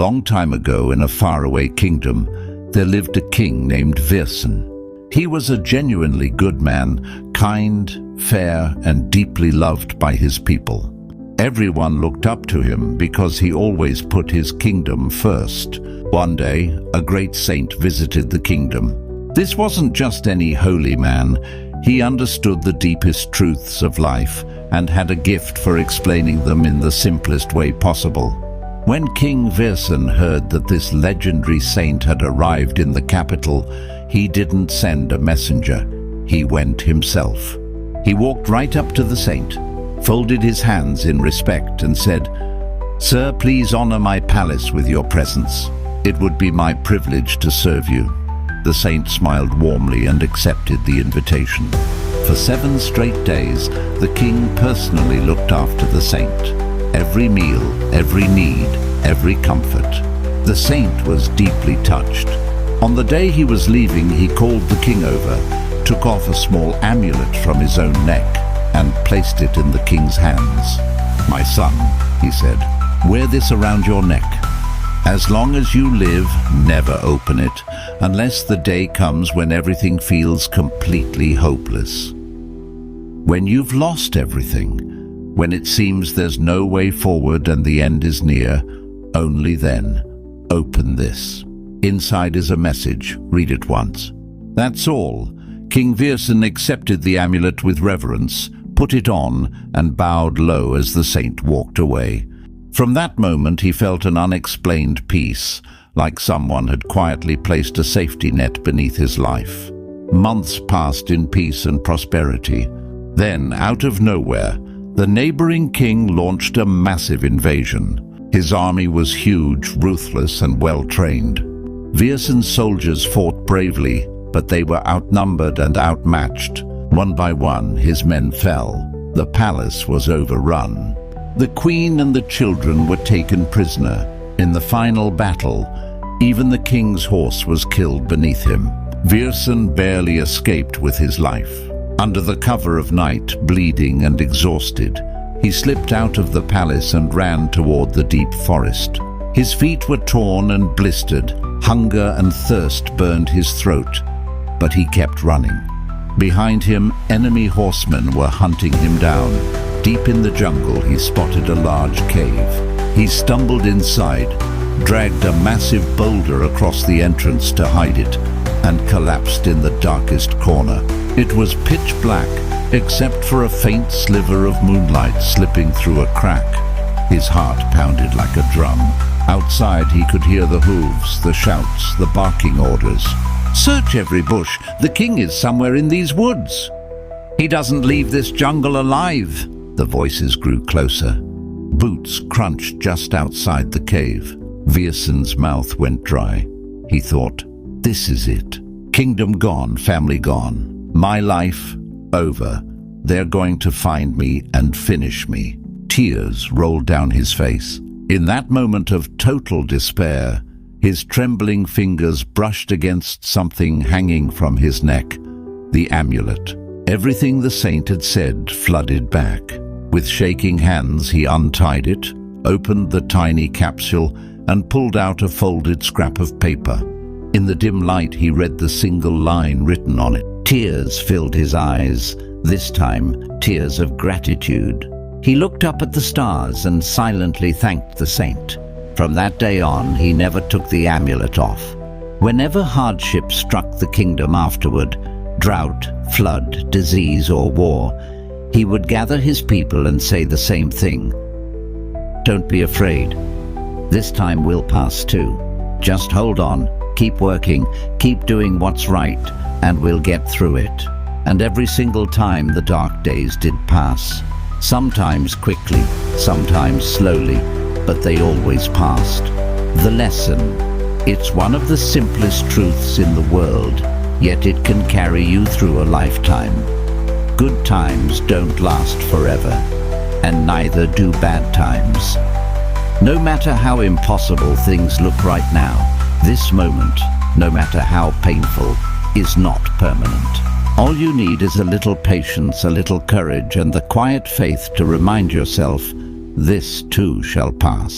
long time ago in a faraway kingdom, there lived a king named Virsen. He was a genuinely good man, kind, fair, and deeply loved by his people. Everyone looked up to him because he always put his kingdom first. One day, a great saint visited the kingdom. This wasn't just any holy man. He understood the deepest truths of life and had a gift for explaining them in the simplest way possible. When King Virsen heard that this legendary saint had arrived in the capital, he didn't send a messenger. He went himself. He walked right up to the saint, folded his hands in respect and said, "Sir, please honor my palace with your presence. It would be my privilege to serve you." The saint smiled warmly and accepted the invitation. For 7 straight days, the king personally looked after the saint. Every meal, every need, every comfort. The saint was deeply touched. On the day he was leaving, he called the king over, took off a small amulet from his own neck, and placed it in the king's hands. "My son," he said, "wear this around your neck. As long as you live, never open it, unless the day comes when everything feels completely hopeless. When you've lost everything, when it seems there's no way forward and the end is near, only then, open this. Inside is a message. Read it once." That's all. King Virsen accepted the amulet with reverence, put it on, and bowed low as the saint walked away. From that moment he felt an unexplained peace, like someone had quietly placed a safety net beneath his life. Months passed in peace and prosperity. Then, out of nowhere, the neighboring king launched a massive invasion. His army was huge, ruthless, and well-trained. Virsen's soldiers fought bravely, but they were outnumbered and outmatched. One by one, his men fell. The palace was overrun. The queen and the children were taken prisoner. In the final battle, even the king's horse was killed beneath him. Virsen barely escaped with his life. Under the cover of night, bleeding and exhausted, he slipped out of the palace and ran toward the deep forest. His feet were torn and blistered. Hunger and thirst burned his throat, but he kept running. Behind him, enemy horsemen were hunting him down. Deep in the jungle, he spotted a large cave. He stumbled inside, dragged a massive boulder across the entrance to hide it, and collapsed in the darkest corner. It was pitch black, except for a faint sliver of moonlight slipping through a crack. His heart pounded like a drum. Outside, he could hear the hooves, the shouts, the barking orders. "Search every bush. The king is somewhere in these woods. He doesn't leave this jungle alive." The voices grew closer. Boots crunched just outside the cave. Virsen's mouth went dry. He thought, "This is it. Kingdom gone, family gone. My life over. They're going to find me and finish me." Tears rolled down his face. In that moment of total despair, his trembling fingers brushed against something hanging from his neck, the amulet. Everything the saint had said flooded back. With shaking hands, he untied it, opened the tiny capsule, and pulled out a folded scrap of paper. In the dim light, he read the single line written on it. Tears filled his eyes, this time tears of gratitude. He looked up at the stars and silently thanked the saint. From that day on, he never took the amulet off. Whenever hardship struck the kingdom afterward, drought, flood, disease, or war, he would gather his people and say the same thing. "Don't be afraid. This time will pass too. Just hold on, keep working, keep doing what's right, and we'll get through it." And every single time the dark days did pass. Sometimes quickly, sometimes slowly, but they always passed. The lesson: it's one of the simplest truths in the world, yet it can carry you through a lifetime. Good times don't last forever, and neither do bad times. No matter how impossible things look right now, this moment, no matter how painful, is not permanent. All you need is a little patience, a little courage, and the quiet faith to remind yourself, this too shall pass.